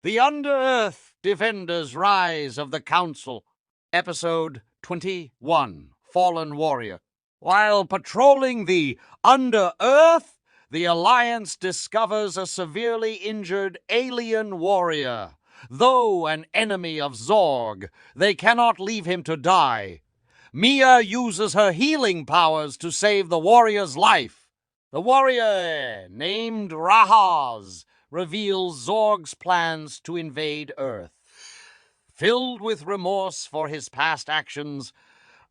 The Under-Earth Defenders Rise of the Council. Episode 21, Fallen Warrior. While patrolling the Under-Earth, the Alliance discovers a severely injured alien warrior. Though an enemy of Zorg, they cannot leave him to die. Mia uses her healing powers to save the warrior's life. The warrior, named Rahz, reveals Zorg's plans to invade Earth. Filled with remorse for his past actions,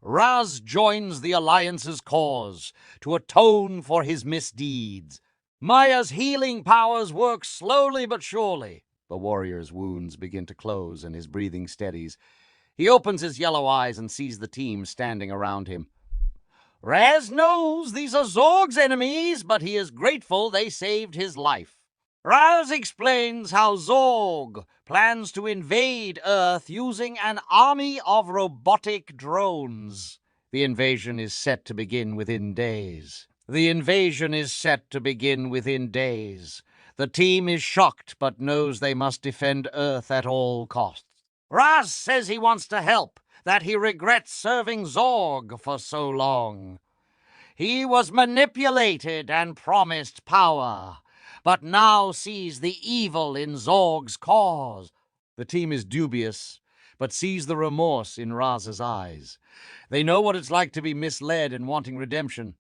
Rahz joins the Alliance's cause to atone for his misdeeds. Maya's healing powers work slowly but surely. The warrior's wounds begin to close and his breathing steadies. He opens his yellow eyes and sees the team standing around him. Rahz knows these are Zorg's enemies, but he is grateful they saved his life. Rahz explains how Zorg plans to invade Earth using an army of robotic drones. The invasion is set to begin within days. The team is shocked but knows they must defend Earth at all costs. Rahz says he wants to help, that he regrets serving Zorg for so long. He was manipulated and promised power, but now sees the evil in Zorg's cause. The team is dubious, but sees the remorse in Rahz's eyes. They know what it's like to be misled and wanting redemption.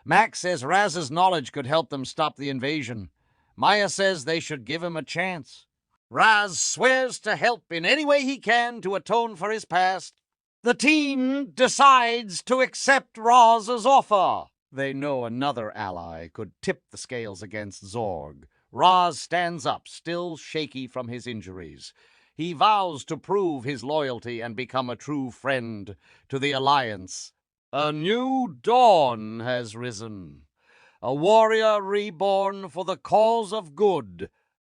Max says Rahz's knowledge could help them stop the invasion. Maya says they should give him a chance. Rahz swears to help in any way he can to atone for his past. The team decides to accept Rahz's offer. They know another ally could tip the scales against Zorg. Rahz stands up, still shaky from his injuries. He vows to prove his loyalty and become a true friend to the Alliance. A new dawn has risen. A warrior reborn for the cause of good.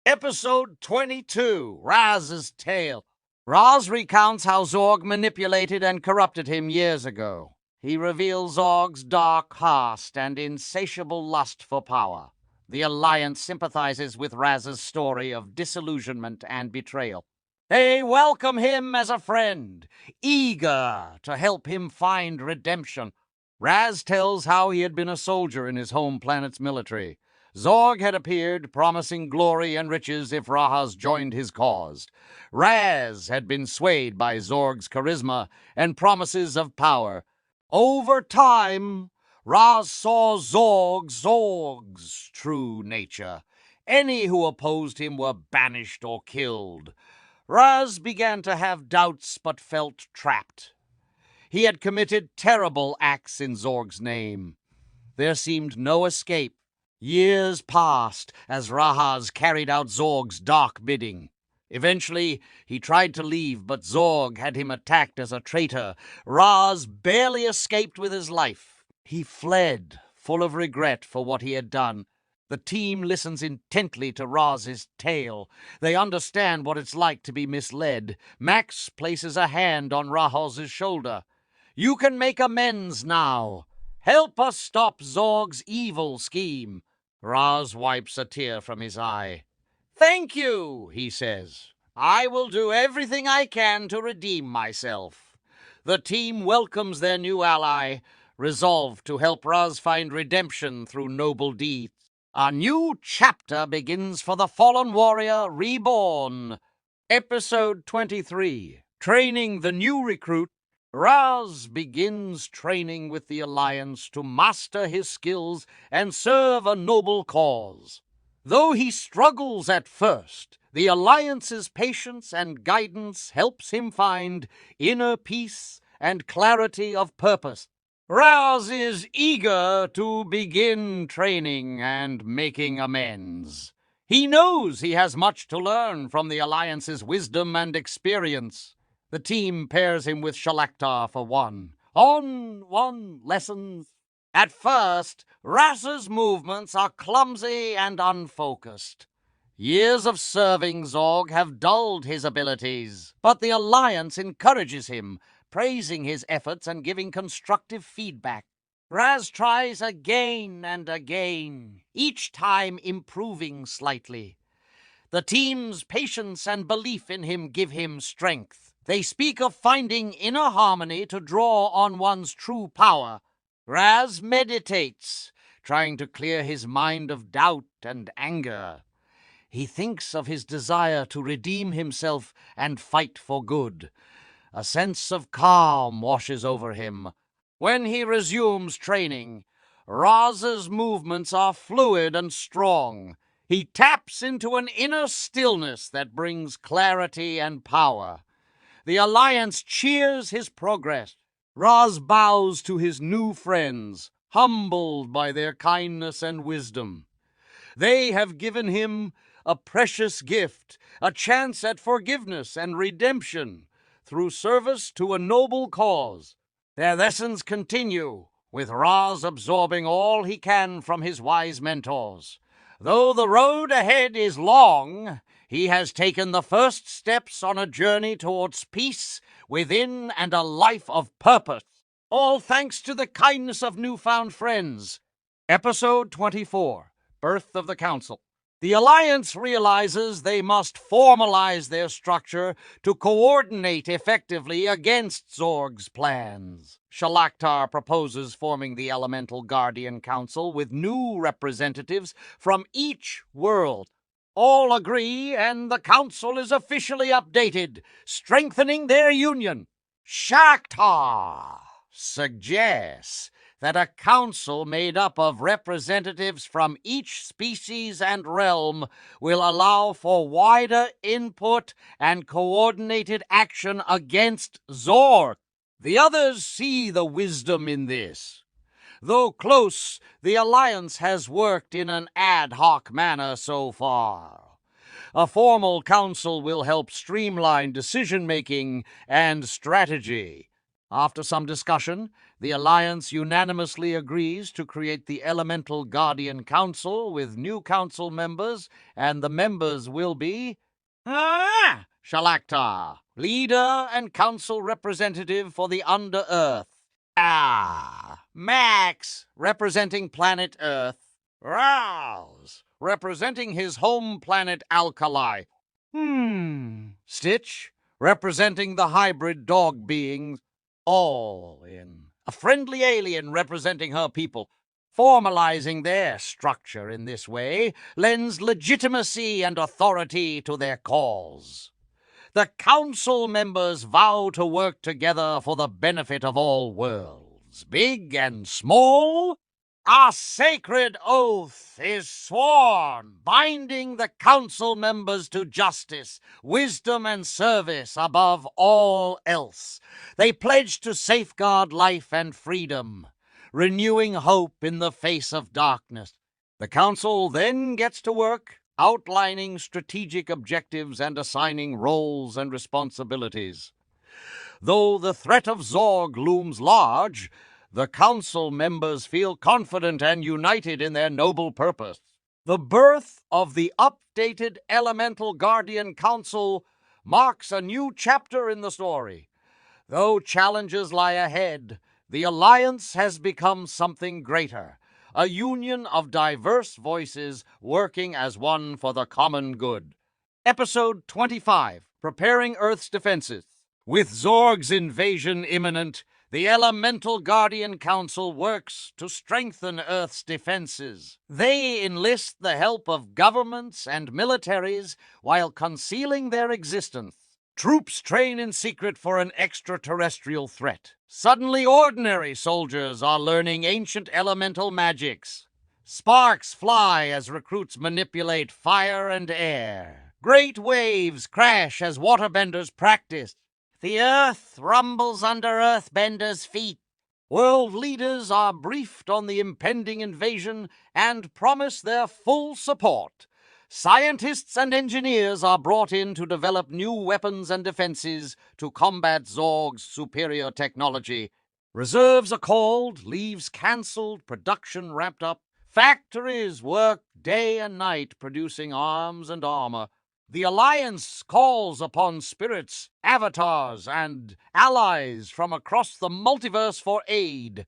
Episode 22, Rahz's Tale. Rahz recounts how Zorg manipulated and corrupted him years ago. He reveals Zorg's dark past and insatiable lust for power. The Alliance sympathizes with Rahz's story of disillusionment and betrayal. They welcome him as a friend, eager to help him find redemption. Rahz tells how he had been a soldier in his home planet's military. Zorg had appeared, promising glory and riches if Rahz joined his cause. Rahz had been swayed by Zorg's charisma and promises of power. Over time, Rahz saw Zorg's true nature. Any who opposed him were banished or killed. Rahz began to have doubts but felt trapped. He had committed terrible acts in Zorg's name. There seemed no escape. Years passed as Rahz carried out Zorg's dark bidding. Eventually, he tried to leave, but Zorg had him attacked as a traitor. Rahz barely escaped with his life. He fled, full of regret for what he had done. The team listens intently to Rahz's tale. They understand what it's like to be misled. Max places a hand on Rahz's shoulder. You can make amends now. Help us stop Zorg's evil scheme. Rahz wipes a tear from his eye. Thank you, he says. I will do everything I can to redeem myself. The team welcomes their new ally, resolved to help Rahz find redemption through noble deeds. A new chapter begins for the fallen warrior reborn. Episode 23, Training the New Recruit. Rahz begins training with the Alliance to master his skills and serve a noble cause. Though he struggles at first, the Alliance's patience and guidance helps him find inner peace and clarity of purpose. Rahz is eager to begin training and making amends. He knows he has much to learn from the Alliance's wisdom and experience. The team pairs him with Shalaktar for one-on-one lessons. At first, Rahz's movements are clumsy and unfocused. Years of serving Zorg have dulled his abilities, but the Alliance encourages him, praising his efforts and giving constructive feedback. Rahz tries again and again, each time improving slightly. The team's patience and belief in him give him strength. They speak of finding inner harmony to draw on one's true power. Rahz meditates, trying to clear his mind of doubt and anger. He thinks of his desire to redeem himself and fight for good. A sense of calm washes over him. When he resumes training, Rahz's movements are fluid and strong. He taps into an inner stillness that brings clarity and power. The Alliance cheers his progress. Rahz bows to his new friends, humbled by their kindness and wisdom. They have given him a precious gift, a chance at forgiveness and redemption through service to a noble cause. Their lessons continue, with Rahz absorbing all he can from his wise mentors. Though the road ahead is long, he has taken the first steps on a journey towards peace within and a life of purpose. All thanks to the kindness of newfound friends. Episode 24, Birth of the Council. The Alliance realizes they must formalize their structure to coordinate effectively against Zorg's plans. Shalaktar proposes forming the Elemental Guardian Council with new representatives from each world. All agree, and the council is officially updated, strengthening their union. Shalaktar suggests that a council made up of representatives from each species and realm will allow for wider input and coordinated action against Zorg. The others see the wisdom in this. Though close, the Alliance has worked in an ad hoc manner so far. A formal council will help streamline decision-making and strategy. After some discussion, the Alliance unanimously agrees to create the Elemental Guardian Council with new council members, and the members will be Shalaktar, leader and council representative for the Under-Earth. Max, representing planet Earth. Rahz, representing his home planet Alkali. Stitch, representing the hybrid dog beings. All in. A friendly alien representing her people. Formalizing their structure in this way lends legitimacy and authority to their cause. The council members vow to work together for the benefit of all worlds, big and small. A sacred oath is sworn, binding the council members to justice, wisdom, and service above all else. They pledge to safeguard life and freedom, renewing hope in the face of darkness. The council then gets to work, outlining strategic objectives and assigning roles and responsibilities. Though the threat of Zorg looms large, the council members feel confident and united in their noble purpose. The birth of the updated Elemental Guardian Council marks a new chapter in the story. Though challenges lie ahead, the Alliance has become something greater, a union of diverse voices working as one for the common good. Episode 25, Preparing Earth's Defenses. With Zorg's invasion imminent, the Elemental Guardian Council works to strengthen Earth's defenses. They enlist the help of governments and militaries while concealing their existence. Troops train in secret for an extraterrestrial threat. Suddenly, ordinary soldiers are learning ancient elemental magics. Sparks fly as recruits manipulate fire and air. Great waves crash as waterbenders practice. The earth rumbles under earthbenders' feet. World leaders are briefed on the impending invasion and promise their full support. Scientists and engineers are brought in to develop new weapons and defenses to combat Zorg's superior technology. Reserves are called, leaves cancelled, production ramped up. Factories work day and night producing arms and armor. The Alliance calls upon spirits, avatars, and allies from across the multiverse for aid.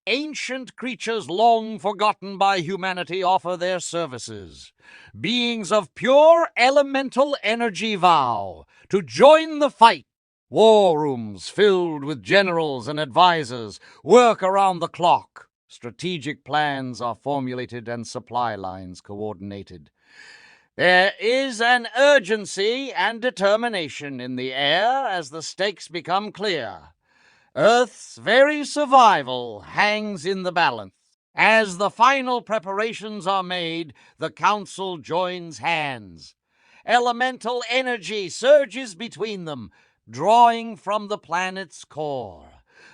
Ancient creatures long forgotten by humanity offer their services. Beings of pure elemental energy vow to join the fight. War rooms filled with generals and advisors work around the clock. Strategic plans are formulated and supply lines coordinated. There is an urgency and determination in the air as the stakes become clear. Earth's very survival hangs in the balance. As the final preparations are made, the Council joins hands. Elemental energy surges between them, drawing from the planet's core.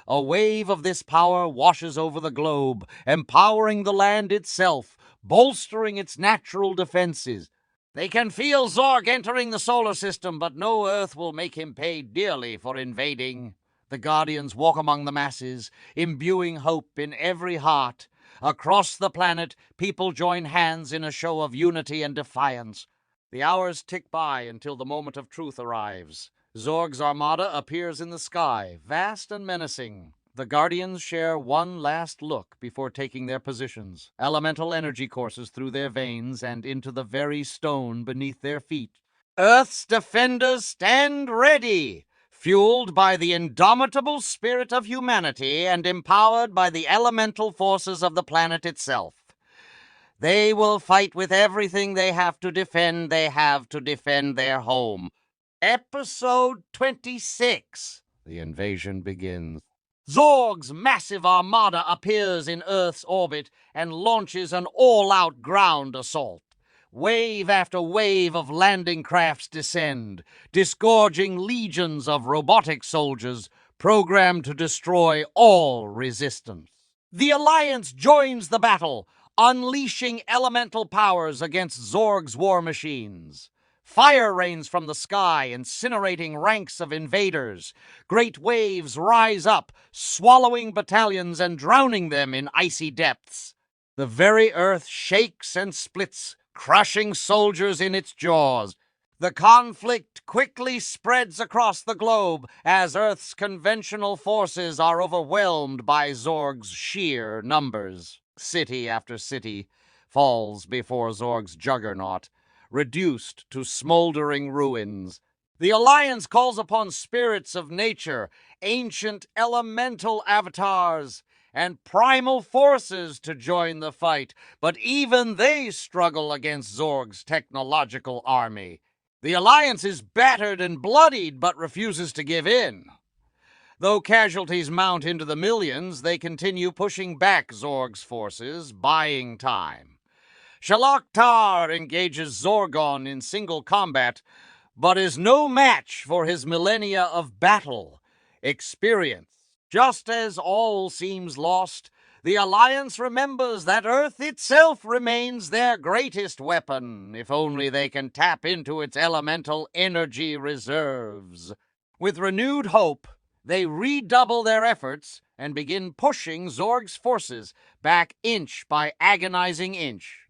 A wave of this power washes over the globe, empowering the land itself, bolstering its natural defenses. They can feel Zorg entering the solar system, but no Earth will make him pay dearly for invading. The Guardians walk among the masses, imbuing hope in every heart. Across the planet, people join hands in a show of unity and defiance. The hours tick by until the moment of truth arrives. Zorg's armada appears in the sky, vast and menacing. The Guardians share one last look before taking their positions. Elemental energy courses through their veins and into the very stone beneath their feet. Earth's defenders stand ready, fueled by the indomitable spirit of humanity and empowered by the elemental forces of the planet itself. They will fight with everything they have to defend. They have to defend their home. Episode 26. The invasion begins. Zorg's massive armada appears in Earth's orbit and launches an all-out ground assault. Wave after wave of landing crafts descend, disgorging legions of robotic soldiers programmed to destroy all resistance. The Alliance joins the battle, unleashing elemental powers against Zorg's war machines. Fire rains from the sky, incinerating ranks of invaders. Great waves rise up, swallowing battalions and drowning them in icy depths. The very earth shakes and splits, crushing soldiers in its jaws. The conflict quickly spreads across the globe as Earth's conventional forces are overwhelmed by Zorg's sheer numbers. City after city falls before Zorg's juggernaut, reduced to smoldering ruins. The Alliance calls upon spirits of nature, ancient elemental avatars, and primal forces to join the fight, but even they struggle against Zorg's technological army. The Alliance is battered and bloodied, but refuses to give in. Though casualties mount into the millions, they continue pushing back Zorg's forces, buying time. Shalaktar engages Zorgon in single combat, but is no match for his millennia of battle experience. Just as all seems lost, the Alliance remembers that Earth itself remains their greatest weapon, if only they can tap into its elemental energy reserves. With renewed hope, they redouble their efforts and begin pushing Zorg's forces back inch by agonizing inch.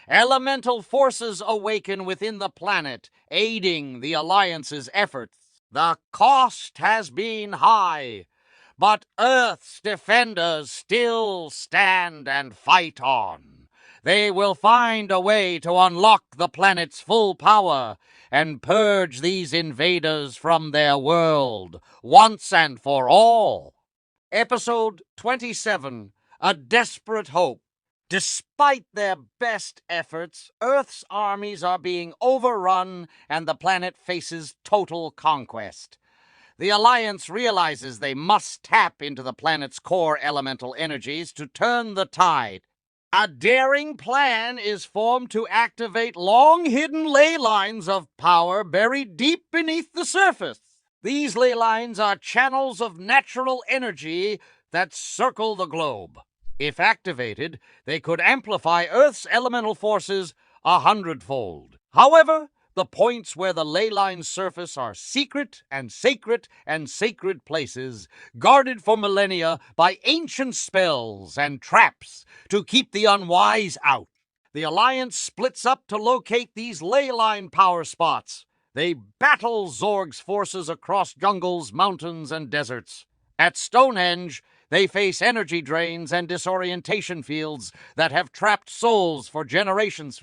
Elemental forces awaken within the planet, aiding the Alliance's efforts. The cost has been high, but Earth's defenders still stand and fight on. They will find a way to unlock the planet's full power and purge these invaders from their world once and for all. Episode 27, A Desperate Hope. Despite their best efforts, Earth's armies are being overrun and the planet faces total conquest. The Alliance realizes they must tap into the planet's core elemental energies to turn the tide. A daring plan is formed to activate long-hidden ley lines of power buried deep beneath the surface. These ley lines are channels of natural energy that circle the globe. If activated, they could amplify Earth's elemental forces 100-fold. However, the points where the ley lines surface are secret and sacred places, guarded for millennia by ancient spells and traps to keep the unwise out. The Alliance splits up to locate these ley line power spots. They battle Zorg's forces across jungles, mountains, and deserts. At Stonehenge, They face energy drains and disorientation fields that have trapped souls for generations.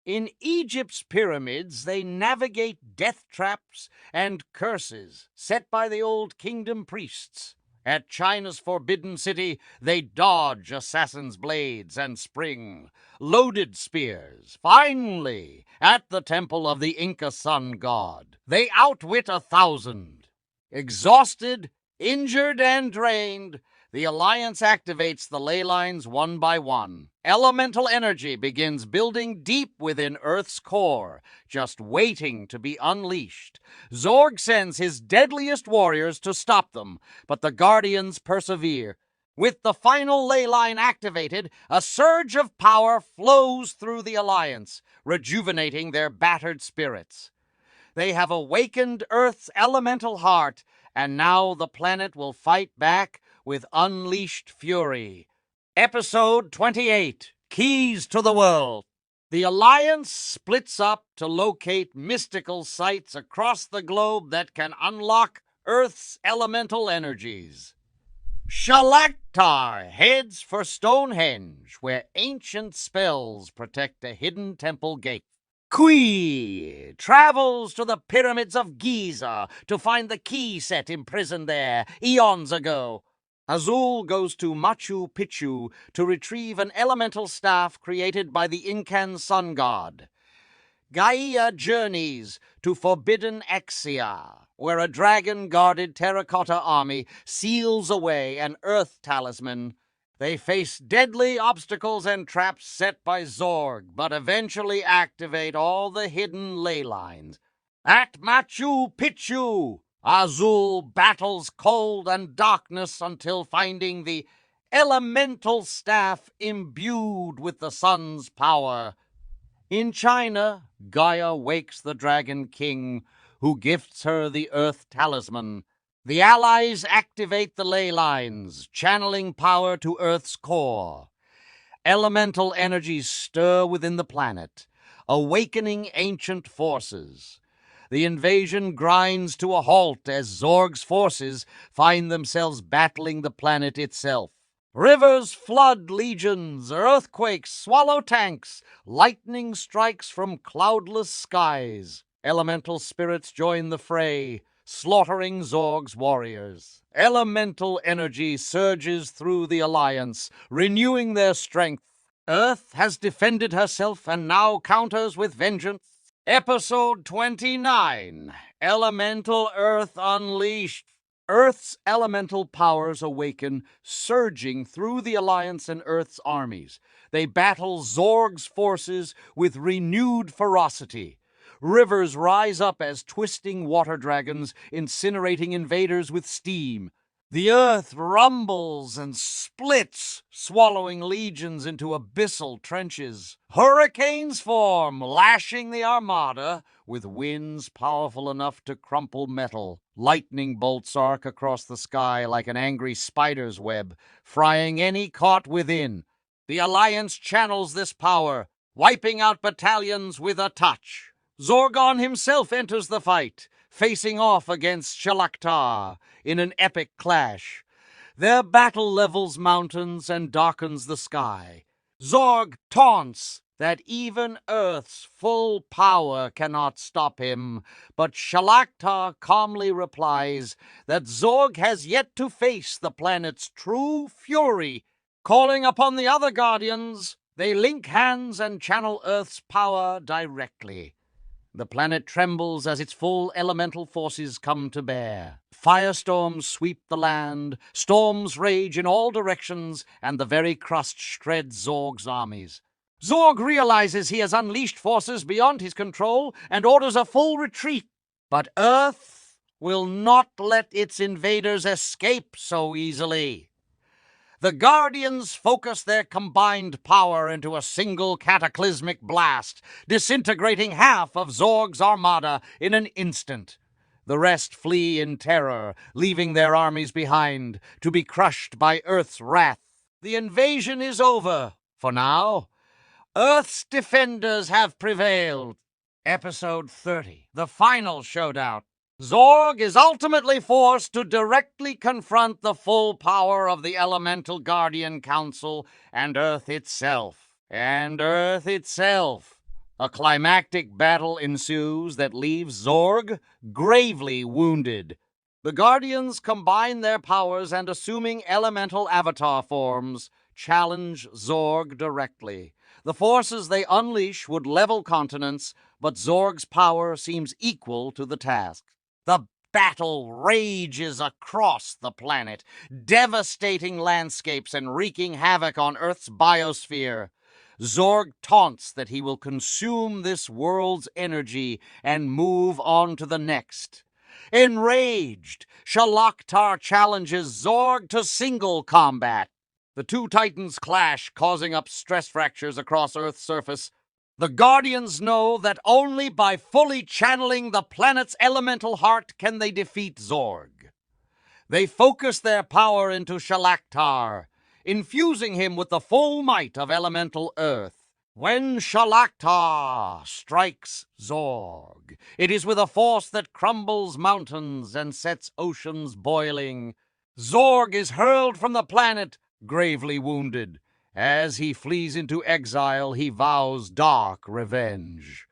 In Egypt's pyramids, they navigate death traps and curses set by the Old Kingdom priests. At China's Forbidden City, they dodge assassins' blades and spring loaded spears. Finally, at the temple of the Inca sun god, they outwit 1,000. Exhausted, injured, and drained, the Alliance activates the ley lines one by one. Elemental energy begins building deep within Earth's core, just waiting to be unleashed. Zorg sends his deadliest warriors to stop them, but the Guardians persevere. With the final ley line activated, a surge of power flows through the Alliance, rejuvenating their battered spirits. They have awakened Earth's elemental heart, and now the planet will fight back with unleashed fury. Episode 28, Keys to the World. The Alliance splits up to locate mystical sites across the globe that can unlock Earth's elemental energies. Shalaktar heads for Stonehenge, where ancient spells protect a hidden temple gate. Kui travels to the pyramids of Giza to find the key set imprisoned there eons ago. Azul goes to Machu Picchu to retrieve an elemental staff created by the Incan sun god. Gaia journeys to Forbidden Exia, where a dragon-guarded terracotta army seals away an earth talisman. They face deadly obstacles and traps set by Zorg, but eventually activate all the hidden ley lines. At Machu Picchu, Azul battles cold and darkness until finding the elemental staff imbued with the sun's power. In China, Gaia wakes the Dragon King, who gifts her the Earth Talisman. The Allies activate the ley lines, channeling power to Earth's core. Elemental energies stir within the planet, awakening ancient forces. The invasion grinds to a halt as Zorg's forces find themselves battling the planet itself. Rivers flood legions, earthquakes swallow tanks, lightning strikes from cloudless skies. Elemental spirits join the fray, slaughtering Zorg's warriors. Elemental energy surges through the Alliance, renewing their strength. Earth has defended herself and now counters with vengeance. Episode 29, Elemental Earth Unleashed. Earth's elemental powers awaken, surging through the Alliance and Earth's armies. They battle Zorg's forces with renewed ferocity. Rivers rise up as twisting water dragons, incinerating invaders with steam. The earth rumbles and splits, swallowing legions into abyssal trenches. Hurricanes form, lashing the armada with winds powerful enough to crumple metal. Lightning bolts arc across the sky like an angry spider's web, frying any caught within. The Alliance channels this power, wiping out battalions with a touch. Zorgon himself enters the fight, facing off against Shalaktar in an epic clash. Their battle levels mountains and darkens the sky. Zorg taunts that even Earth's full power cannot stop him, but Shalaktar calmly replies that Zorg has yet to face the planet's true fury. Calling upon the other Guardians, they link hands and channel Earth's power directly. The planet trembles as its full elemental forces come to bear. Firestorms sweep the land, storms rage in all directions, and the very crust shreds Zorg's armies. Zorg realizes he has unleashed forces beyond his control and orders a full retreat. But Earth will not let its invaders escape so easily. The Guardians focus their combined power into a single cataclysmic blast, disintegrating half of Zorg's armada in an instant. The rest flee in terror, leaving their armies behind to be crushed by Earth's wrath. The invasion is over, for now. Earth's defenders have prevailed. Episode 30, the final showdown. Zorg is ultimately forced to directly confront the full power of the Elemental Guardian Council and Earth itself. A climactic battle ensues that leaves Zorg gravely wounded. The Guardians combine their powers and, assuming elemental avatar forms, challenge Zorg directly. The forces they unleash would level continents, but Zorg's power seems equal to the task. The battle rages across the planet, devastating landscapes and wreaking havoc on Earth's biosphere. Zorg taunts that he will consume this world's energy and move on to the next. Enraged, Shalaktar challenges Zorg to single combat. The two titans clash, causing up stress fractures across Earth's surface. The Guardians know that only by fully channeling the planet's elemental heart can they defeat Zorg. They focus their power into Shalaktar, infusing him with the full might of elemental Earth. When Shalaktar strikes Zorg, it is with a force that crumbles mountains and sets oceans boiling. Zorg is hurled from the planet, gravely wounded. As he flees into exile, he vows dark revenge.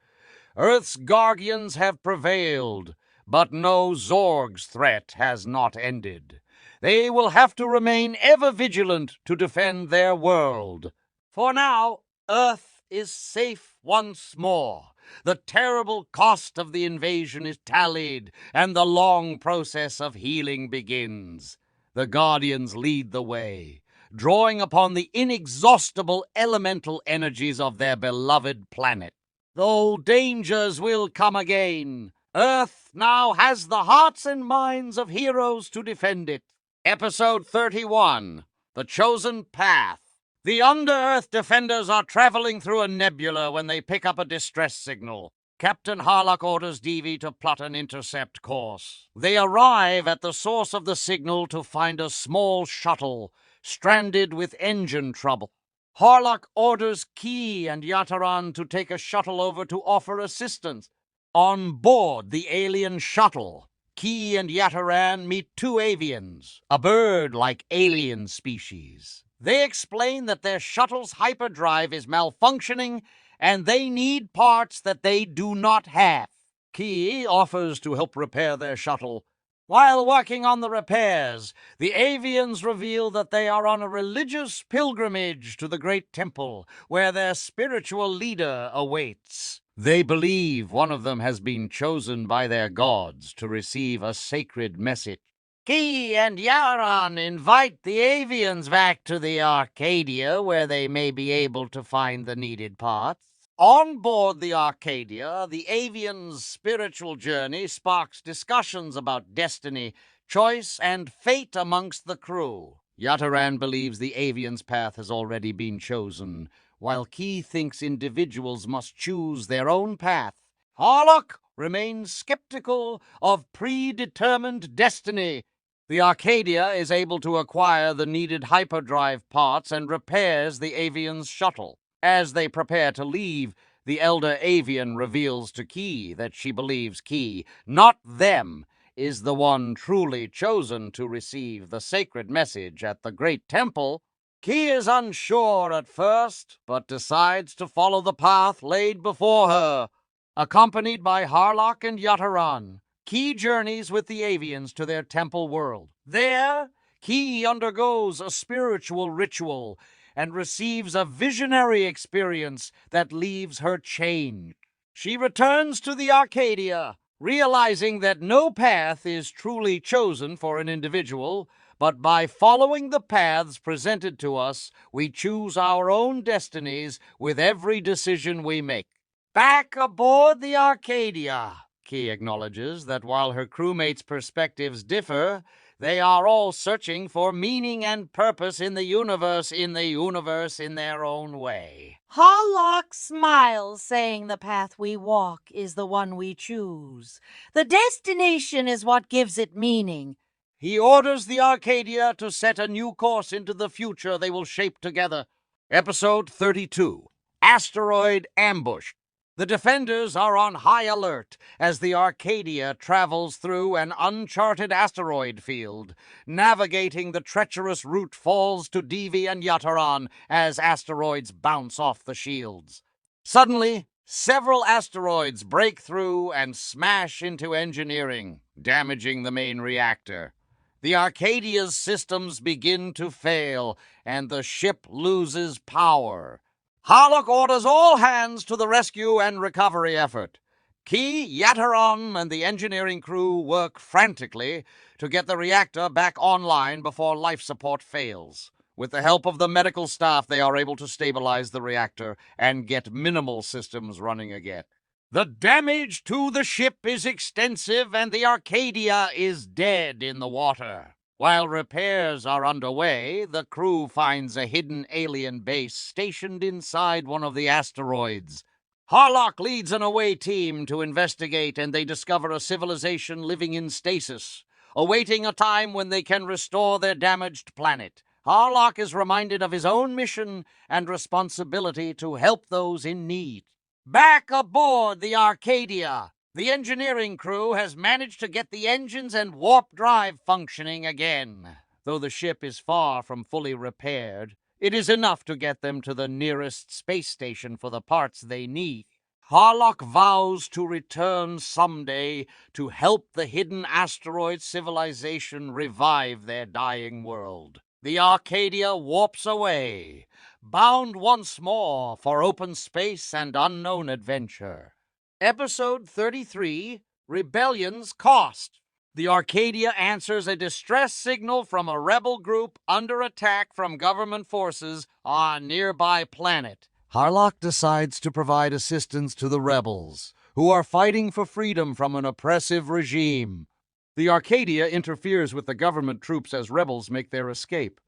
Earth's Guardians have prevailed, but no, Zorg's threat has not ended. They will have to remain ever vigilant to defend their world. For now, Earth is safe once more. The terrible cost of the invasion is tallied, and the long process of healing begins. The Guardians lead the way, drawing upon the inexhaustible elemental energies of their beloved planet. Though dangers will come again, Earth now has the hearts and minds of heroes to defend it. Episode 31, The Chosen Path. The Under-Earth defenders are traveling through a nebula when they pick up a distress signal. Captain Harlock orders Devi to plot an intercept course. They arrive at the source of the signal to find a small shuttle stranded with engine trouble. Harlock orders Ki and Yataran to take a shuttle over to offer assistance. On board the alien shuttle, Ki and Yataran meet two avians, a bird-like alien species. They explain that their shuttle's hyperdrive is malfunctioning and they need parts that they do not have. Ki offers to help repair their shuttle. While working on the repairs, the avians reveal that they are on a religious pilgrimage to the great temple, where their spiritual leader awaits. They believe one of them has been chosen by their gods to receive a sacred message. Ki and Yaran invite the avians back to the Arcadia, where they may be able to find the needed parts. On board the Arcadia, the avian's spiritual journey sparks discussions about destiny, choice, and fate amongst the crew. Yataran believes the avian's path has already been chosen, while Ki thinks individuals must choose their own path. Harlock remains skeptical of predetermined destiny. The Arcadia is able to acquire the needed hyperdrive parts and repairs the avian's shuttle. As they prepare to leave, the elder avian reveals to Ki that she believes Ki, not them, is the one truly chosen to receive the sacred message at the great temple. Ki is unsure at first, but decides to follow the path laid before her. Accompanied by Harlock and Yataran, Ki journeys with the avians to their temple world. There, Ki undergoes a spiritual ritual and receives a visionary experience that leaves her changed. She returns to the Arcadia, realizing that no path is truly chosen for an individual, but by following the paths presented to us, we choose our own destinies with every decision we make. Back aboard the Arcadia, Ki acknowledges that while her crewmates' perspectives differ, they are all searching for meaning and purpose in the universe in their own way. Harlock smiles, saying the path we walk is the one we choose. The destination is what gives it meaning. He orders the Arcadia to set a new course into the future they will shape together. Episode 32, Asteroid Ambush. The defenders are on high alert as the Arcadia travels through an uncharted asteroid field. Navigating the treacherous route falls to Devi and Yataran as asteroids bounce off the shields. Suddenly, several asteroids break through and smash into engineering, damaging the main reactor. The Arcadia's systems begin to fail, and the ship loses power. Harlock orders all hands to the rescue and recovery effort. Key, Yataran, and the engineering crew work frantically to get the reactor back online before life support fails. With the help of the medical staff, they are able to stabilize the reactor and get minimal systems running again. The damage to the ship is extensive, and the Arcadia is dead in the water. While repairs are underway, the crew finds a hidden alien base stationed inside one of the asteroids. Harlock leads an away team to investigate, and they discover a civilization living in stasis, awaiting a time when they can restore their damaged planet. Harlock is reminded of his own mission and responsibility to help those in need. Back aboard the Arcadia, the engineering crew has managed to get the engines and warp drive functioning again. Though the ship is far from fully repaired, it is enough to get them to the nearest space station for the parts they need. Harlock vows to return someday to help the hidden asteroid civilization revive their dying world. The Arcadia warps away, bound once more for open space and unknown adventure. Episode 33, Rebellion's Cost. The Arcadia answers a distress signal from a rebel group under attack from government forces on a nearby planet. Harlock decides to provide assistance to the rebels, who are fighting for freedom from an oppressive regime. The Arcadia interferes with the government troops as rebels make their escape.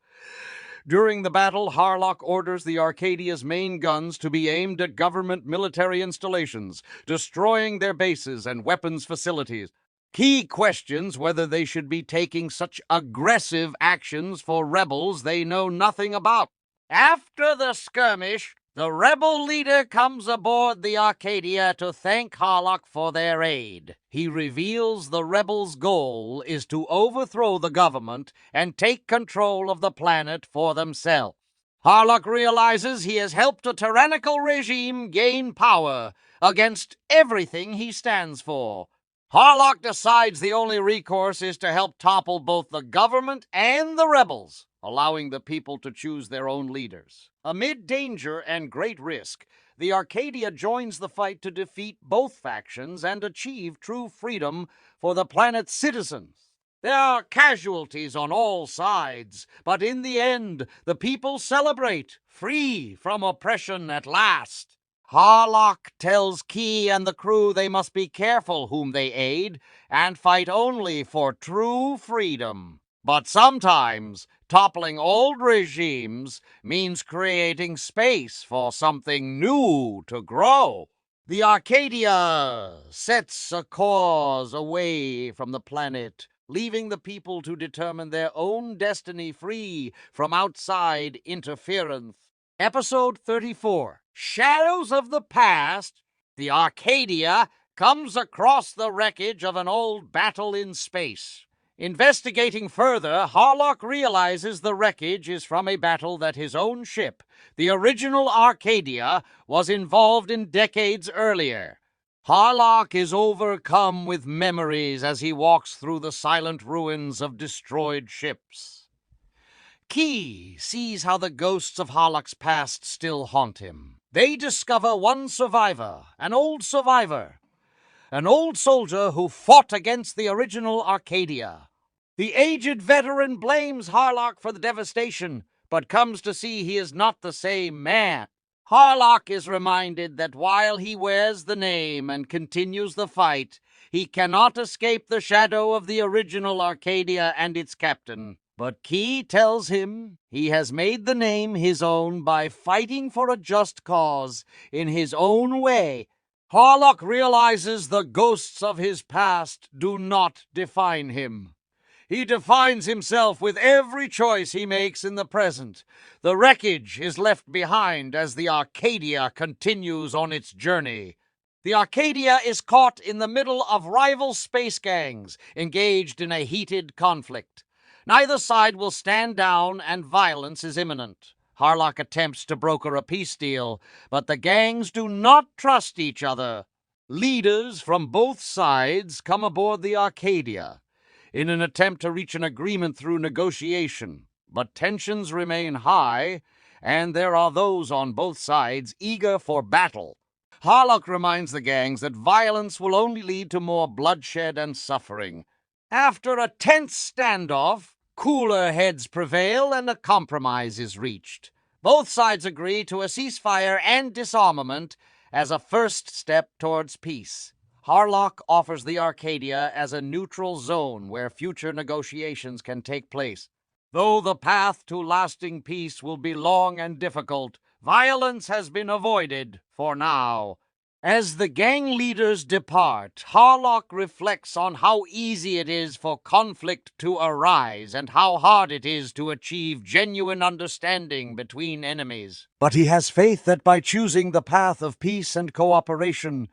During the battle, Harlock orders the Arcadia's main guns to be aimed at government military installations, destroying their bases and weapons facilities. Key questions whether they should be taking such aggressive actions for rebels they know nothing about. After the skirmish, the rebel leader comes aboard the Arcadia to thank Harlock for their aid. He reveals the rebels' goal is to overthrow the government and take control of the planet for themselves. Harlock realizes he has helped a tyrannical regime gain power against everything he stands for. Harlock decides the only recourse is to help topple both the government and the rebels, allowing the people to choose their own leaders. Amid danger and great risk, the Arcadia joins the fight to defeat both factions and achieve true freedom for the planet's citizens. There are casualties on all sides, but in the end, the people celebrate, free from oppression at last. Harlock tells Key and the crew they must be careful whom they aid and fight only for true freedom. But sometimes, toppling old regimes means creating space for something new to grow. The Arcadia sets a course away from the planet, leaving the people to determine their own destiny free from outside interference. Episode 34, Shadows of the Past. The Arcadia comes across the wreckage of an old battle in space. Investigating further, Harlock realizes the wreckage is from a battle that his own ship, the original Arcadia, was involved in decades earlier. Harlock is overcome with memories as he walks through the silent ruins of destroyed ships. Key sees how the ghosts of Harlock's past still haunt him. They discover one survivor, an old soldier who fought against the original Arcadia. The aged veteran blames Harlock for the devastation, but comes to see he is not the same man. Harlock is reminded that while he wears the name and continues the fight, he cannot escape the shadow of the original Arcadia and its captain. But Key tells him he has made the name his own by fighting for a just cause in his own way. Harlock realizes the ghosts of his past do not define him. He defines himself with every choice he makes in the present. The wreckage is left behind as the Arcadia continues on its journey. The Arcadia is caught in the middle of rival space gangs engaged in a heated conflict. Neither side will stand down, and violence is imminent. Harlock attempts to broker a peace deal, but the gangs do not trust each other. Leaders from both sides come aboard the Arcadia in an attempt to reach an agreement through negotiation, but tensions remain high, and there are those on both sides eager for battle. Harlock reminds the gangs that violence will only lead to more bloodshed and suffering. After a tense standoff, cooler heads prevail and a compromise is reached. Both sides agree to a ceasefire and disarmament as a first step towards peace. Harlock offers the Arcadia as a neutral zone where future negotiations can take place. Though the path to lasting peace will be long and difficult, violence has been avoided for now. As the gang leaders depart, Harlock reflects on how easy it is for conflict to arise and how hard it is to achieve genuine understanding between enemies. But he has faith that by choosing the path of peace and cooperation,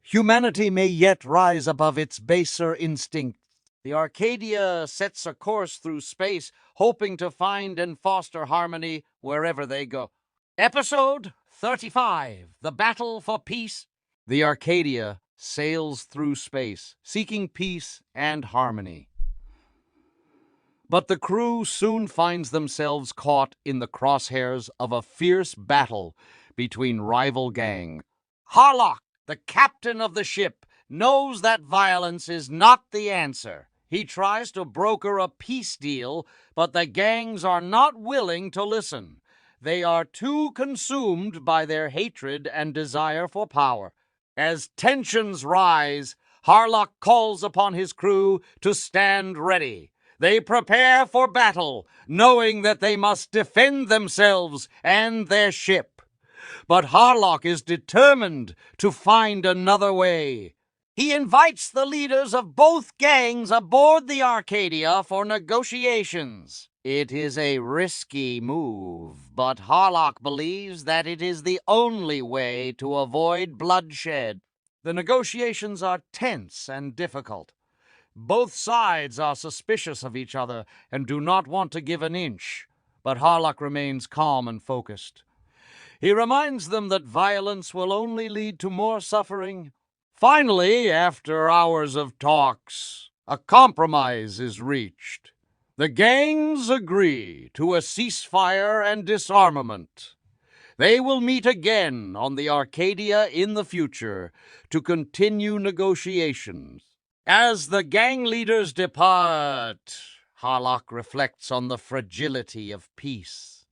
humanity may yet rise above its baser instincts. The Arcadia sets a course through space, hoping to find and foster harmony wherever they go. Episode 35, The Battle for Peace. The Arcadia sails through space, seeking peace and harmony. But the crew soon finds themselves caught in the crosshairs of a fierce battle between rival gangs. Harlock, the captain of the ship, knows that violence is not the answer. He tries to broker a peace deal, but the gangs are not willing to listen. They are too consumed by their hatred and desire for power. As tensions rise, Harlock calls upon his crew to stand ready. They prepare for battle, knowing that they must defend themselves and their ship. But Harlock is determined to find another way. He invites the leaders of both gangs aboard the Arcadia for negotiations. It is a risky move, but Harlock believes that it is the only way to avoid bloodshed. The negotiations are tense and difficult. Both sides are suspicious of each other and do not want to give an inch, but Harlock remains calm and focused. He reminds them that violence will only lead to more suffering. Finally, after hours of talks, a compromise is reached. The gangs agree to a ceasefire and disarmament. They will meet again on the Arcadia in the future to continue negotiations. As the gang leaders depart, Harlock reflects on the fragility of peace.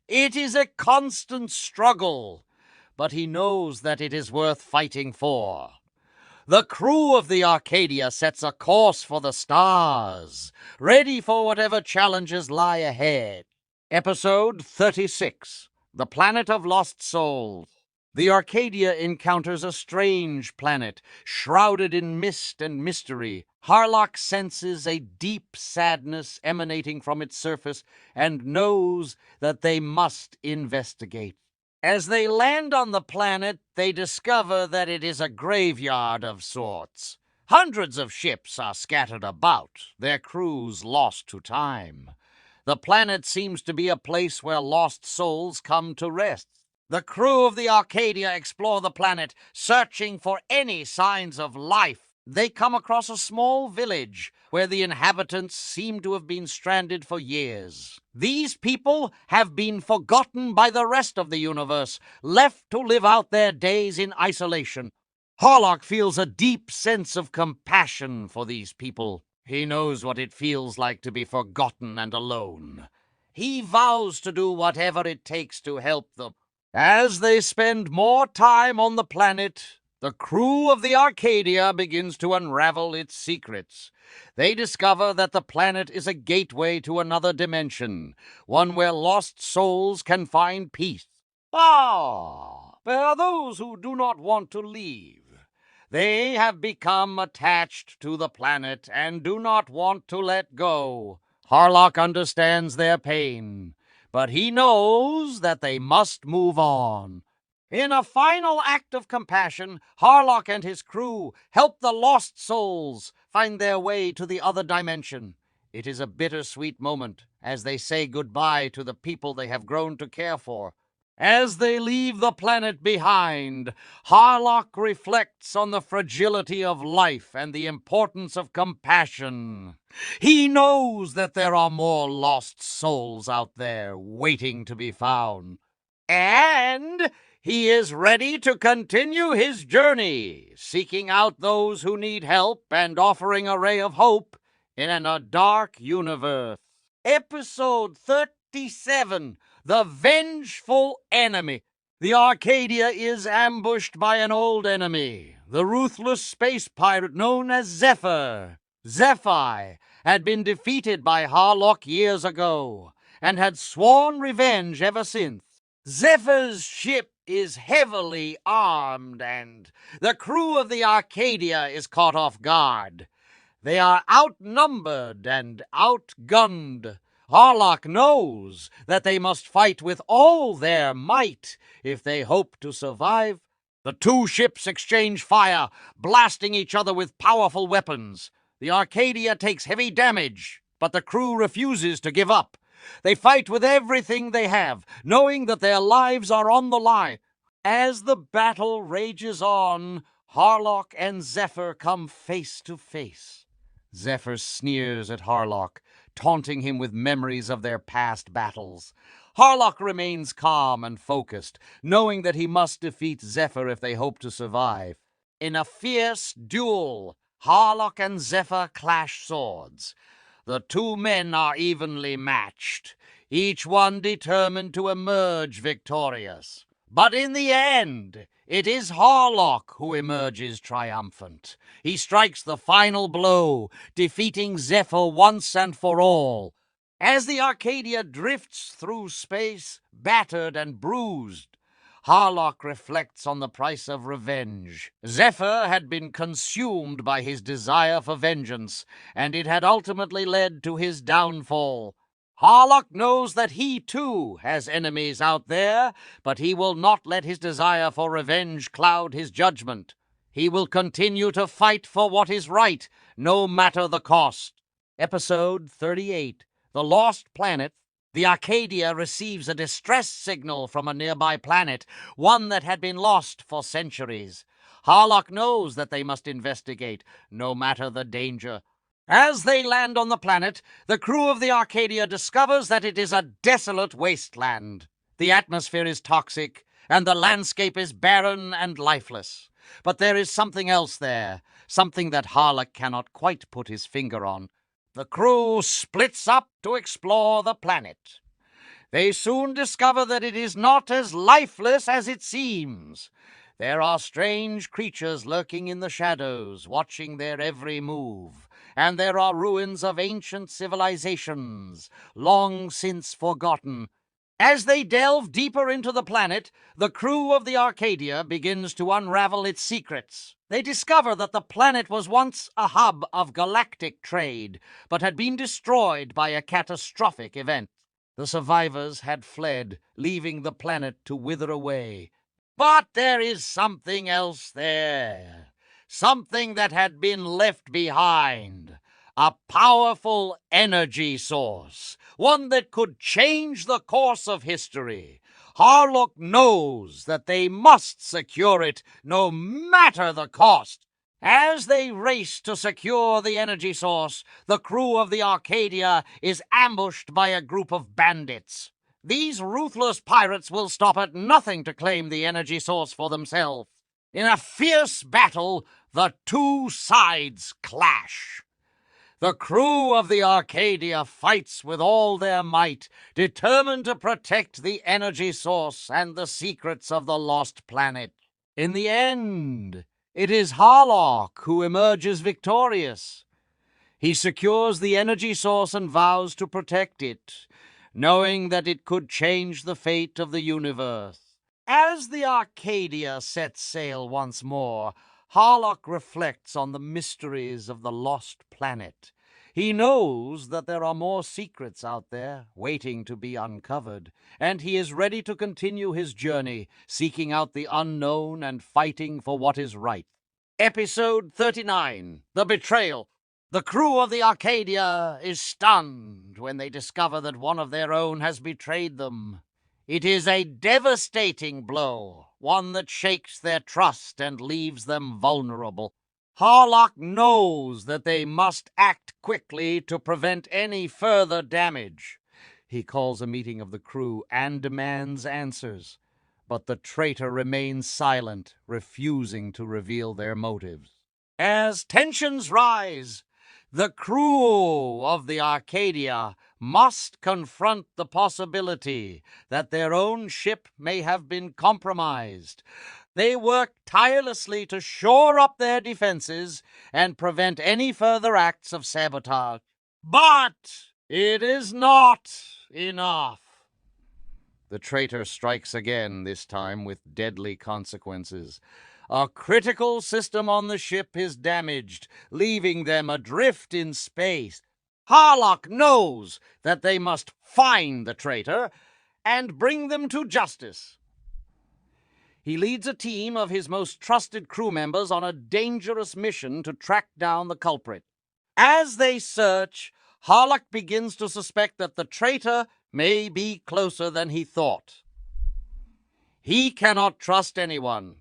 It is a constant struggle, but he knows that it is worth fighting for. The crew of the Arcadia sets a course for the stars, ready for whatever challenges lie ahead. Episode 36, The Planet of Lost Souls. The Arcadia encounters a strange planet, shrouded in mist and mystery. Harlock senses a deep sadness emanating from its surface and knows that they must investigate. As they land on the planet, they discover that it is a graveyard of sorts. Hundreds of ships are scattered about, their crews lost to time. The planet seems to be a place where lost souls come to rest. The crew of the Arcadia explore the planet, searching for any signs of life. They come across a small village where the inhabitants seem to have been stranded for years. These people have been forgotten by the rest of the universe, left to live out their days in isolation. Harlock feels a deep sense of compassion for these people. He knows what it feels like to be forgotten and alone. He vows to do whatever it takes to help them. As they spend more time on the planet, the crew of the Arcadia begins to unravel its secrets. They discover that the planet is a gateway to another dimension, one where lost souls can find peace. Ah, there are those who do not want to leave. They have become attached to the planet and do not want to let go. Harlock understands their pain, but he knows that they must move on. In a final act of compassion, Harlock and his crew help the lost souls find their way to the other dimension. It is a bittersweet moment as they say goodbye to the people they have grown to care for. As they leave the planet behind, Harlock reflects on the fragility of life and the importance of compassion. He knows that there are more lost souls out there waiting to be found. And he is ready to continue his journey, seeking out those who need help and offering a ray of hope in a dark universe. Episode 37, The Vengeful Enemy. The Arcadia is ambushed by an old enemy, the ruthless space pirate known as Zephyr. Zephyr had been defeated by Harlock years ago, and had sworn revenge ever since. Zephyr's ship is heavily armed, and the crew of the Arcadia is caught off guard. They are outnumbered and outgunned. Harlock knows that they must fight with all their might if they hope to survive. The two ships exchange fire, blasting each other with powerful weapons. The Arcadia takes heavy damage, but the crew refuses to give up. They fight with everything they have, knowing that their lives are on the line. As the battle rages on, Harlock and Zephyr come face to face. Zephyr sneers at Harlock, taunting him with memories of their past battles. Harlock remains calm and focused, knowing that he must defeat Zephyr if they hope to survive. In a fierce duel, Harlock and Zephyr clash swords. The two men are evenly matched, each one determined to emerge victorious. But in the end, it is Harlock who emerges triumphant. He strikes the final blow, defeating Zephyr once and for all. As the Arcadia drifts through space, battered and bruised, Harlock reflects on the price of revenge. Zephyr had been consumed by his desire for vengeance, and it had ultimately led to his downfall. Harlock knows that he, too, has enemies out there, but he will not let his desire for revenge cloud his judgment. He will continue to fight for what is right, no matter the cost. Episode 38, The Lost Planet. The Arcadia receives a distress signal from a nearby planet, one that had been lost for centuries. Harlock knows that they must investigate, no matter the danger. As they land on the planet, the crew of the Arcadia discovers that it is a desolate wasteland. The atmosphere is toxic, and the landscape is barren and lifeless. But there is something else there, something that Harlock cannot quite put his finger on. The crew splits up to explore the planet. They soon discover that it is not as lifeless as it seems. There are strange creatures lurking in the shadows, watching their every move. And there are ruins of ancient civilizations, long since forgotten. As they delve deeper into the planet, the crew of the Arcadia begins to unravel its secrets. They discover that the planet was once a hub of galactic trade, but had been destroyed by a catastrophic event. The survivors had fled, leaving the planet to wither away. But there is something else there. Something that had been left behind. A powerful energy source. One that could change the course of history. Harlock knows that they must secure it, no matter the cost. As they race to secure the energy source, the crew of the Arcadia is ambushed by a group of bandits. These ruthless pirates will stop at nothing to claim the energy source for themselves. In a fierce battle, the two sides clash. The crew of the Arcadia fights with all their might, determined to protect the energy source and the secrets of the lost planet. In the end, it is Harlock who emerges victorious. He secures the energy source and vows to protect it, knowing that it could change the fate of the universe. As the Arcadia sets sail once more, Harlock reflects on the mysteries of the lost planet. He knows that there are more secrets out there waiting to be uncovered, and he is ready to continue his journey, seeking out the unknown and fighting for what is right. Episode 39, The Betrayal. The crew of the Arcadia is stunned when they discover that one of their own has betrayed them. It is a devastating blow, one that shakes their trust and leaves them vulnerable. Harlock knows that they must act quickly to prevent any further damage. He calls a meeting of the crew and demands answers, but the traitor remains silent, refusing to reveal their motives. As tensions rise, the crew of the Arcadia must confront the possibility that their own ship may have been compromised. They work tirelessly to shore up their defenses and prevent any further acts of sabotage. But it is not enough. The traitor strikes again, this time with deadly consequences. A critical system on the ship is damaged, leaving them adrift in space. Harlock knows that they must find the traitor and bring them to justice. He leads a team of his most trusted crew members on a dangerous mission to track down the culprit. As they search, Harlock begins to suspect that the traitor may be closer than he thought. He cannot trust anyone,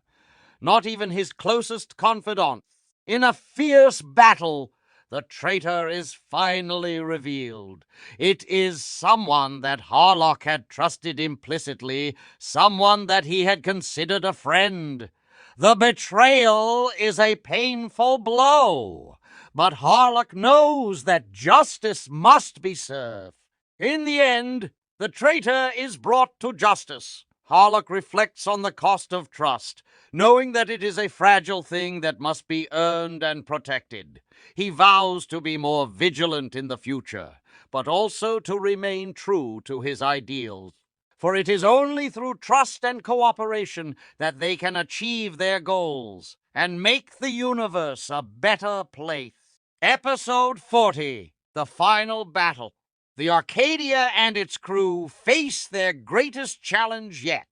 not even his closest confidant. In a fierce battle, the traitor is finally revealed. It is someone that Harlock had trusted implicitly, someone that he had considered a friend. The betrayal is a painful blow, but Harlock knows that justice must be served. In the end, the traitor is brought to justice. Harlock reflects on the cost of trust, knowing that it is a fragile thing that must be earned and protected. He vows to be more vigilant in the future, but also to remain true to his ideals. For it is only through trust and cooperation that they can achieve their goals and make the universe a better place. Episode 40, The Final Battle. The Arcadia and its crew face their greatest challenge yet.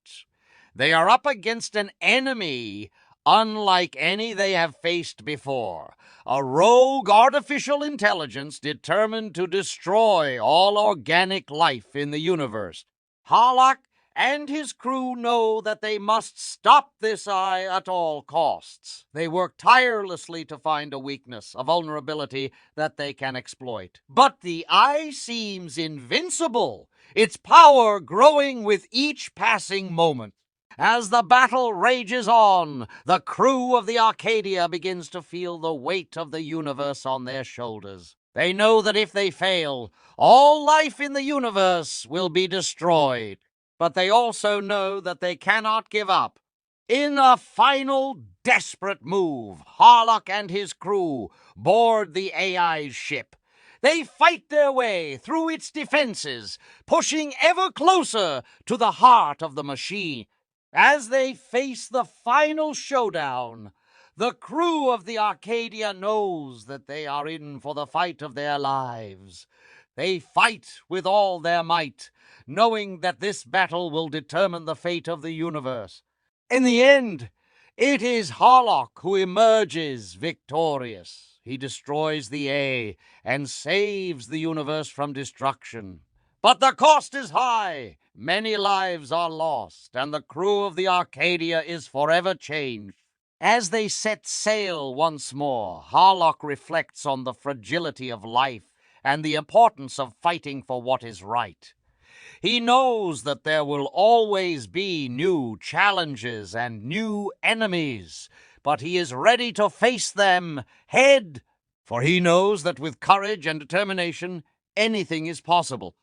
They are up against an enemy unlike any they have faced before. A rogue artificial intelligence determined to destroy all organic life in the universe. Harlock and his crew know that they must stop this eye at all costs. They work tirelessly to find a weakness, a vulnerability that they can exploit. But the eye seems invincible, its power growing with each passing moment. As the battle rages on, the crew of the Arcadia begins to feel the weight of the universe on their shoulders. They know that if they fail, all life in the universe will be destroyed. But they also know that they cannot give up. In a final desperate move, Harlock and his crew board the AI's ship. They fight their way through its defenses, pushing ever closer to the heart of the machine. As they face the final showdown, the crew of the Arcadia knows that they are in for the fight of their lives. They fight with all their might, knowing that this battle will determine the fate of the universe. In the end, it is Harlock who emerges victorious. He destroys the A and saves the universe from destruction. But the cost is high. Many lives are lost, and the crew of the Arcadia is forever changed. As they set sail once more, Harlock reflects on the fragility of life and the importance of fighting for what is right. He knows that there will always be new challenges and new enemies, but he is ready to face them head, for he knows that with courage and determination, anything is possible.